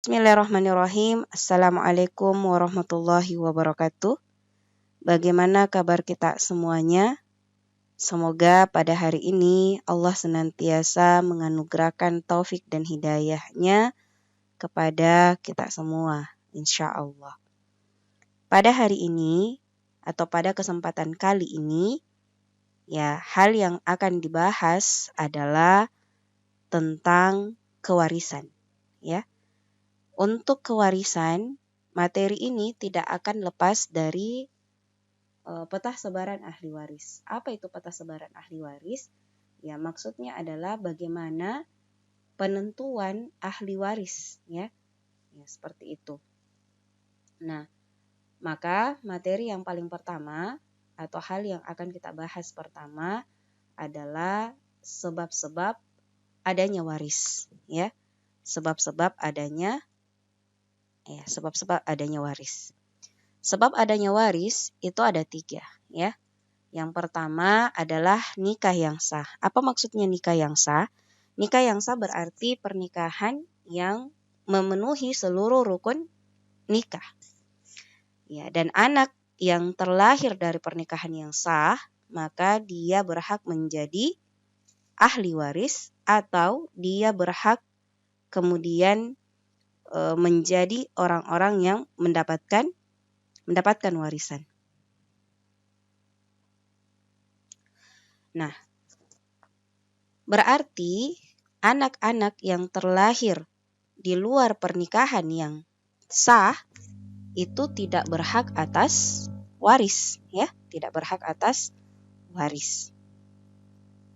Bismillahirrahmanirrahim. Assalamualaikum warahmatullahi wabarakatuh. Bagaimana kabar kita semuanya? Semoga pada hari ini Allah senantiasa menganugerahkan taufik dan hidayahnya kepada kita semua, insya Allah. Pada hari ini atau pada kesempatan kali ini, hal yang akan dibahas adalah tentang kewarisan, ya. Untuk kewarisan, materi ini tidak akan lepas dari peta sebaran ahli waris. Apa itu peta sebaran ahli waris? Ya, maksudnya adalah bagaimana penentuan ahli waris, ya seperti itu. Nah, maka materi yang paling pertama atau hal yang akan kita bahas pertama adalah sebab-sebab adanya waris, ya. Sebab-sebab adanya waris. Sebab adanya waris itu ada 3, ya. Yang pertama adalah nikah yang sah. Apa maksudnya nikah yang sah? Nikah yang sah berarti pernikahan yang memenuhi seluruh rukun nikah. Ya, dan anak yang terlahir dari pernikahan yang sah, maka dia berhak menjadi ahli waris atau dia berhak kemudian menjadi orang-orang yang mendapatkan warisan. Nah, berarti anak-anak yang terlahir di luar pernikahan yang sah itu tidak berhak atas waris, ya, tidak berhak atas waris.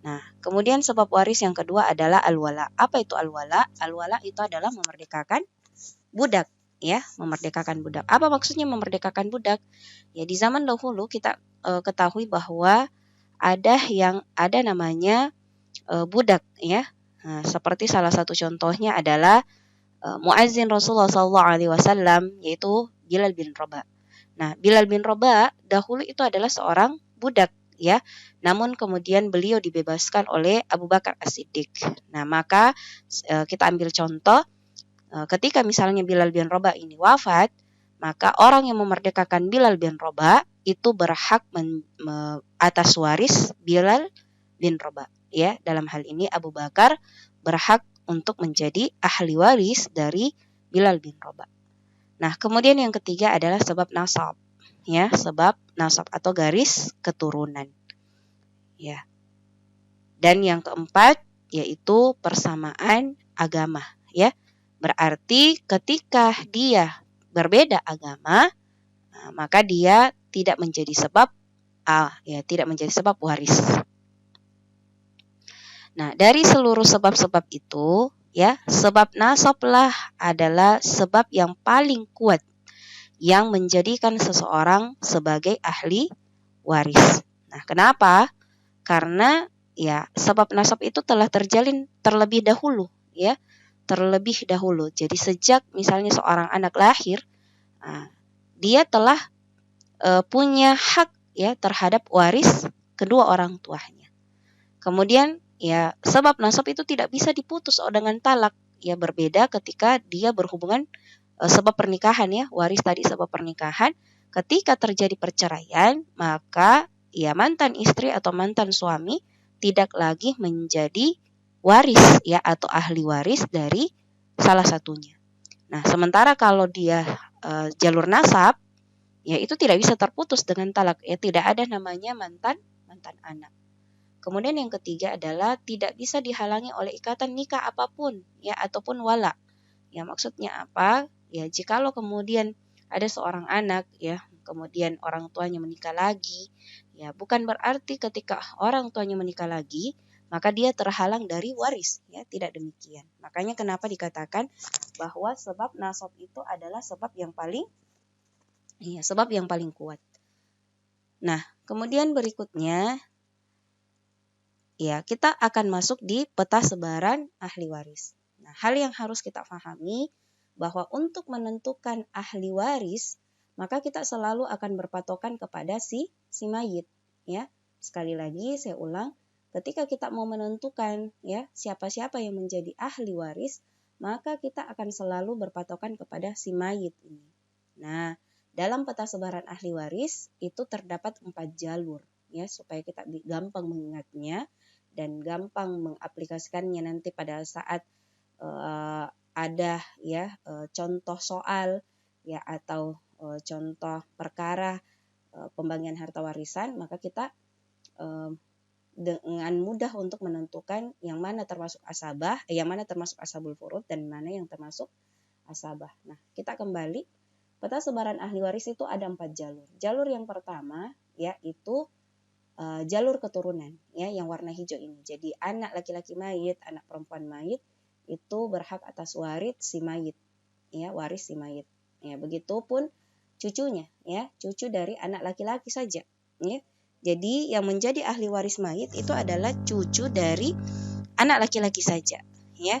Nah, kemudian sebab waris yang kedua adalah al-wala. Apa itu al-wala? Al-wala itu adalah memerdekakan budak, ya, memerdekakan budak. Apa maksudnya memerdekakan budak? Ya, di zaman dahulu kita ketahui bahwa ada namanya budak, ya. Nah, seperti salah satu contohnya adalah muazzin Rasulullah SAW, yaitu Bilal bin Rabah. Nah, Bilal bin Rabah dahulu itu adalah seorang budak, ya. Namun kemudian beliau dibebaskan oleh Abu Bakar As-Siddiq. Nah, maka kita ambil contoh ketika misalnya Bilal bin Rabah ini wafat, maka orang yang memerdekakan Bilal bin Rabah itu berhak atas waris Bilal bin Rabah, ya. Dalam hal ini Abu Bakar berhak untuk menjadi ahli waris dari Bilal bin Rabah. Nah, kemudian yang ketiga adalah sebab nasab, ya, sebab nasab atau garis keturunan, ya. Dan yang keempat yaitu persamaan agama, ya. Berarti ketika dia berbeda agama, maka dia tidak menjadi sebab waris. Nah, dari seluruh sebab-sebab itu, ya, sebab nasablah adalah sebab yang paling kuat yang menjadikan seseorang sebagai ahli waris. Nah, kenapa? Karena ya sebab nasab itu telah terjalin terlebih dahulu, ya. Terlebih dahulu. Jadi sejak misalnya seorang anak lahir, dia telah punya hak, ya, terhadap waris kedua orang tuanya. Kemudian ya sebab nasab itu tidak bisa diputus dengan talak. Ya, berbeda ketika dia berhubungan sebab pernikahan, ya, waris tadi sebab pernikahan. Ketika terjadi perceraian, maka ya mantan istri atau mantan suami tidak lagi menjadi waris, ya, atau ahli waris dari salah satunya. Nah, sementara kalau dia jalur nasab, ya itu tidak bisa terputus dengan talak, ya, tidak ada namanya mantan anak. Kemudian yang ketiga adalah tidak bisa dihalangi oleh ikatan nikah apapun, ya, ataupun wala. Ya, maksudnya apa? Ya, jikalau kemudian ada seorang anak, ya, kemudian orang tuanya menikah lagi, ya, bukan berarti ketika orang tuanya menikah lagi, maka dia terhalang dari waris, ya, tidak demikian. Makanya kenapa dikatakan bahwa sebab nasab itu adalah sebab yang paling kuat. Nah, kemudian berikutnya, ya, kita akan masuk di peta sebaran ahli waris. Nah, hal yang harus kita pahami bahwa untuk menentukan ahli waris, maka kita selalu akan berpatokan kepada si mayit, ya. Sekali lagi saya ulang, ketika kita mau menentukan, ya, siapa-siapa yang menjadi ahli waris, maka kita akan selalu berpatokan kepada si mayit ini. Nah, dalam peta sebaran ahli waris itu terdapat 4 jalur ya, supaya kita gampang mengingatnya dan gampang mengaplikasikannya nanti pada saat ada ya contoh soal ya atau contoh perkara pembagian harta warisan, maka kita dengan mudah untuk menentukan yang mana termasuk asabah, yang mana termasuk ashabul furud dan mana yang termasuk asabah. Nah, kita kembali, peta sebaran ahli waris itu ada 4 jalur. Jalur yang pertama yaitu jalur keturunan ya, yang warna hijau ini. Jadi anak laki-laki mayit, anak perempuan mayit itu berhak atas waris si mayit ya, waris si mayit. Ya, begitupun cucunya ya, cucu dari anak laki-laki saja ya. Jadi yang menjadi ahli waris mayit itu adalah cucu dari anak laki-laki saja ya.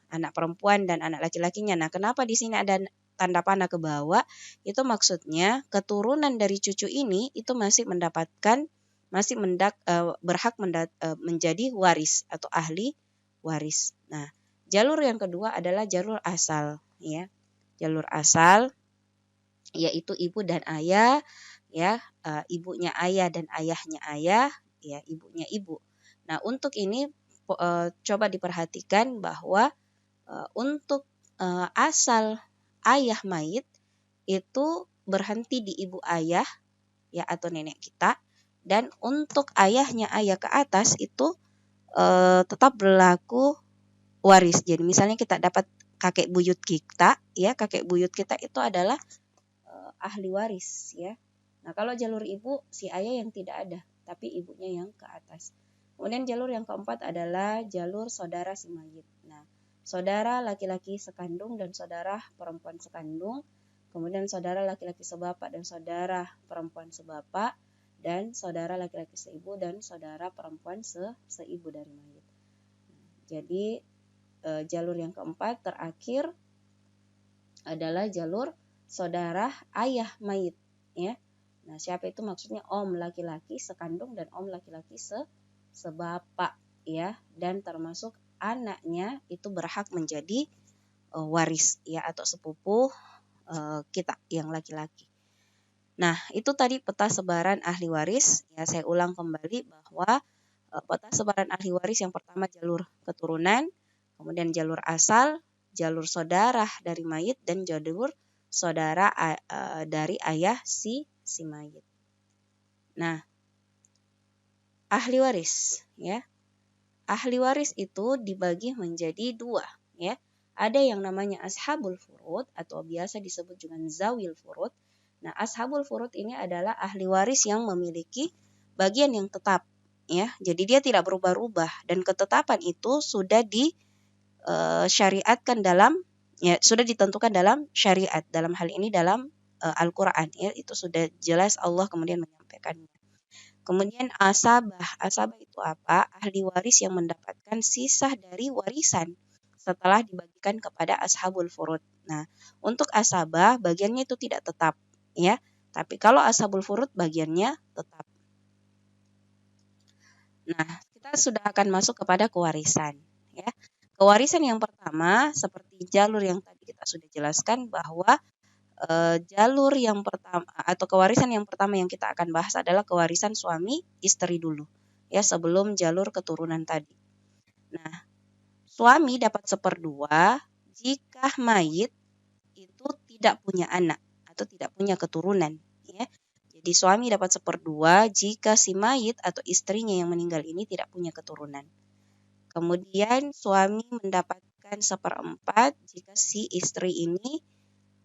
Anak perempuan dan anak laki-lakinya. Nah, kenapa di sini ada tanda panah ke bawah? Itu maksudnya keturunan dari cucu ini itu masih berhak menjadi waris atau ahli waris. Nah, jalur yang kedua adalah jalur asal ya. Jalur asal yaitu ibu dan ayah ya, ibunya ayah dan ayahnya ayah ya, ibunya ibu. Nah, untuk ini coba diperhatikan bahwa untuk asal ayah mayit itu berhenti di ibu ayah ya atau nenek kita, dan untuk ayahnya ayah ke atas itu tetap berlaku waris. Jadi misalnya kita dapat kakek buyut kita ya, kakek buyut kita itu adalah ahli waris ya. Nah, kalau jalur ibu si ayah yang tidak ada, tapi ibunya yang ke atas. Kemudian jalur yang keempat adalah jalur saudara si mayit. Nah, saudara laki-laki sekandung dan saudara perempuan sekandung, kemudian saudara laki-laki sebapak dan saudara perempuan sebapak, dan saudara laki-laki seibu dan saudara perempuan seibu dari mayit. Jadi jalur yang keempat terakhir adalah jalur saudara ayah mayit ya. Nah, siapa itu? Maksudnya om laki-laki sekandung dan om laki-laki sebapak ya, dan termasuk anaknya itu berhak menjadi waris ya atau sepupu kita yang laki-laki. Nah, itu tadi peta sebaran ahli waris ya. Saya ulang kembali bahwa peta sebaran ahli waris yang pertama jalur keturunan, kemudian jalur asal, jalur saudara dari mayit, dan jalur saudara dari ayah si mayit. Nah, ahli waris ya. Ahli waris itu dibagi menjadi 2 ya. Ada yang namanya ashabul furud atau biasa disebut dengan zawil furud. Nah, ashabul furud ini adalah ahli waris yang memiliki bagian yang tetap ya. Jadi dia tidak berubah-ubah, dan ketetapan itu sudah disyariatkan dalam ya, sudah ditentukan dalam syariat, dalam hal ini dalam Al-Qur'an ya, itu sudah jelas Allah kemudian menyampaikannya. Kemudian asabah itu apa? Ahli waris yang mendapatkan sisa dari warisan setelah dibagikan kepada ashabul furud. Nah, untuk asabah bagiannya itu tidak tetap ya, tapi kalau ashabul furud bagiannya tetap. Nah, kita sudah akan masuk kepada kewarisan ya. Kewarisan yang pertama seperti jalur yang tadi kita sudah jelaskan bahwa jalur yang pertama atau kewarisan yang pertama yang kita akan bahas adalah kewarisan suami istri dulu ya, sebelum jalur keturunan tadi. Nah, suami dapat 1/2 jika mayit itu tidak punya anak atau tidak punya keturunan ya. Jadi suami dapat 1/2 jika si mayit atau istrinya yang meninggal ini tidak punya keturunan. Kemudian suami mendapatkan 1/4 jika si istri ini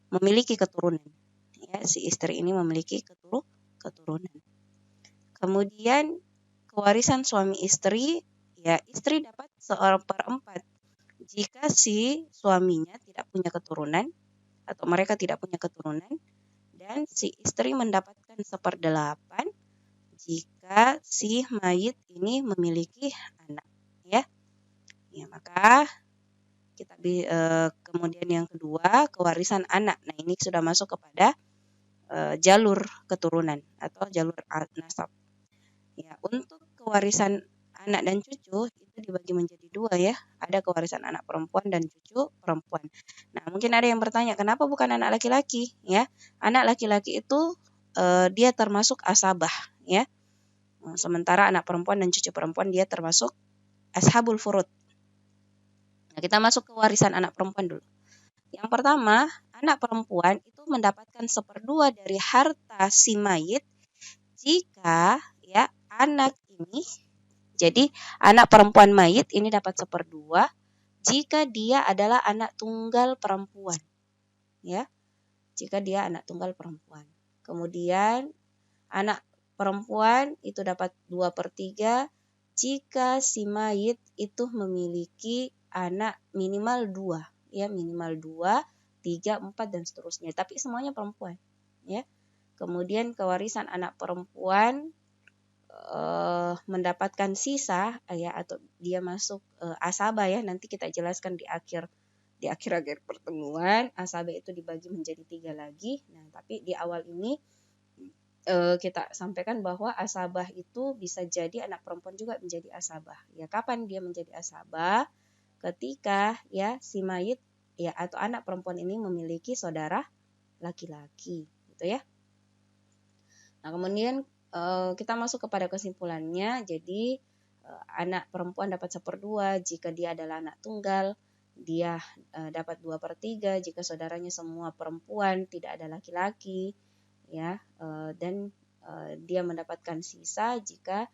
memiliki keturunan. Ya, si istri ini memiliki keturunan. Kemudian kewarisan suami istri, ya istri dapat 1/4 jika si suaminya tidak punya keturunan atau mereka tidak punya keturunan, dan si istri mendapatkan 1/8 jika si mayit ini memiliki anak. Ya, maka kita kemudian yang kedua kewarisan anak. Nah, ini sudah masuk kepada jalur keturunan atau jalur nasab. Ya, untuk kewarisan anak dan cucu itu dibagi menjadi dua ya. Ada kewarisan anak perempuan dan cucu perempuan. Nah, mungkin ada yang bertanya, kenapa bukan anak laki-laki? Ya, anak laki-laki itu dia termasuk asabah, ya. Sementara anak perempuan dan cucu perempuan dia termasuk ashabul furud. Nah, kita masuk ke warisan anak perempuan dulu. Yang pertama, anak perempuan itu mendapatkan 1/2 dari harta si mayit jika ya anak ini, jadi anak perempuan mayit ini dapat 1/2 jika dia adalah anak tunggal perempuan, ya, jika dia anak tunggal perempuan. Kemudian anak perempuan itu dapat 2/3 jika si mayit itu memiliki anak minimal 2, ya, minimal 2, 3, 4 dan seterusnya, tapi semuanya perempuan, ya. Kemudian kewarisan anak perempuan mendapatkan sisa ya, atau dia masuk asabah ya, nanti kita jelaskan di akhir pertemuan. Asabah itu dibagi menjadi 3 lagi. Nah, tapi di awal ini kita sampaikan bahwa asabah itu bisa jadi anak perempuan juga menjadi asabah. Ya, kapan dia menjadi asabah? Ketika ya si mayit ya atau anak perempuan ini memiliki saudara laki-laki, gitu ya. Nah, kemudian kita masuk kepada kesimpulannya. Jadi anak perempuan dapat 1/2 jika dia adalah anak tunggal. Dia dapat 2/3 jika saudaranya semua perempuan, tidak ada laki-laki, ya. Dan dia mendapatkan sisa jika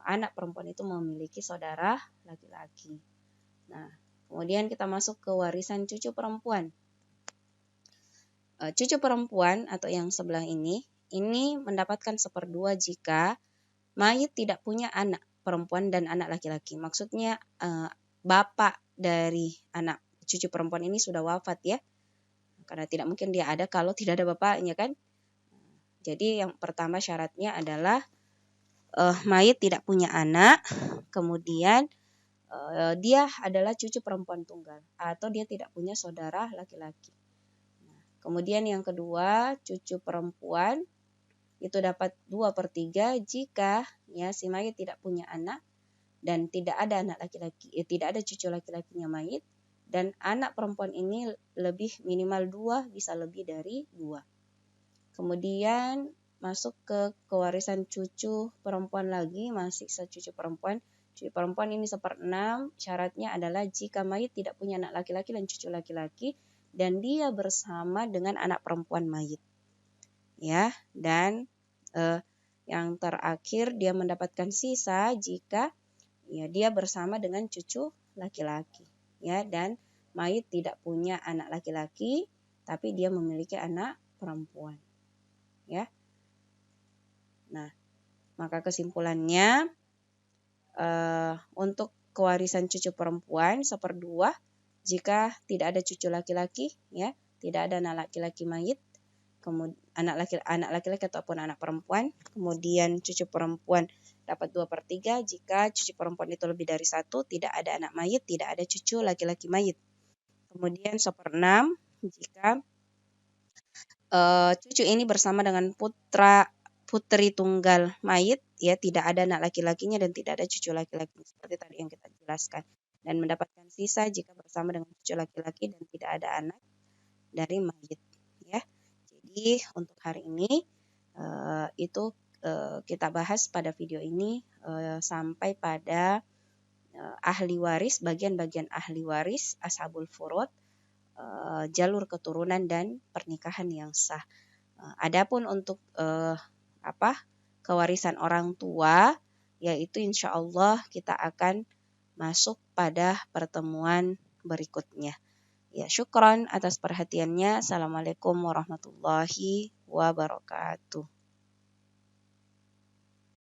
anak perempuan itu memiliki saudara laki-laki. Nah, kemudian kita masuk ke warisan cucu perempuan. Cucu perempuan atau yang sebelah ini mendapatkan 1/2 jika mayit tidak punya anak perempuan dan anak laki-laki. Maksudnya bapak dari anak cucu perempuan ini sudah wafat ya. Karena tidak mungkin dia ada kalau tidak ada bapaknya kan. Jadi yang pertama syaratnya adalah mayit tidak punya anak, kemudian dia adalah cucu perempuan tunggal atau dia tidak punya saudara laki-laki. Kemudian yang kedua, cucu perempuan itu dapat 2/3 jika ya si mayit tidak punya anak dan tidak ada anak laki-laki, tidak ada cucu laki-lakinya mayit, dan anak perempuan ini lebih minimal 2, bisa lebih dari 2. Kemudian masuk ke kewarisan cucu perempuan lagi, masih secucu perempuan. Cucu perempuan ini 1/6, syaratnya adalah jika mayit tidak punya anak laki-laki dan cucu laki-laki dan dia bersama dengan anak perempuan mayit. Ya, dan yang terakhir dia mendapatkan sisa jika ya dia bersama dengan cucu laki-laki, ya, dan mayit tidak punya anak laki-laki tapi dia memiliki anak perempuan, ya. Nah, maka kesimpulannya untuk kewarisan cucu perempuan 1/2 jika tidak ada cucu laki-laki, ya, tidak ada anak laki-laki mayit, kemudian anak laki-laki ataupun anak perempuan. Kemudian cucu perempuan dapat 2/3 jika cucu perempuan itu lebih dari 1, tidak ada anak mayit, tidak ada cucu laki-laki mayit. Kemudian 1/6 jika cucu ini bersama dengan putri tunggal mayit, ya, tidak ada anak laki-lakinya dan tidak ada cucu laki-laki seperti tadi yang kita jelaskan, dan mendapatkan sisa jika bersama dengan cucu laki-laki dan tidak ada anak dari mayit, ya. Jadi untuk hari ini itu kita bahas pada video ini sampai pada ahli waris, bagian-bagian ahli waris, ashabul furud, jalur keturunan dan pernikahan yang sah. Adapun untuk kewarisan orang tua, yaitu insya Allah kita akan masuk pada pertemuan berikutnya. Ya, syukron atas perhatiannya. Assalamualaikum warahmatullahi wabarakatuh.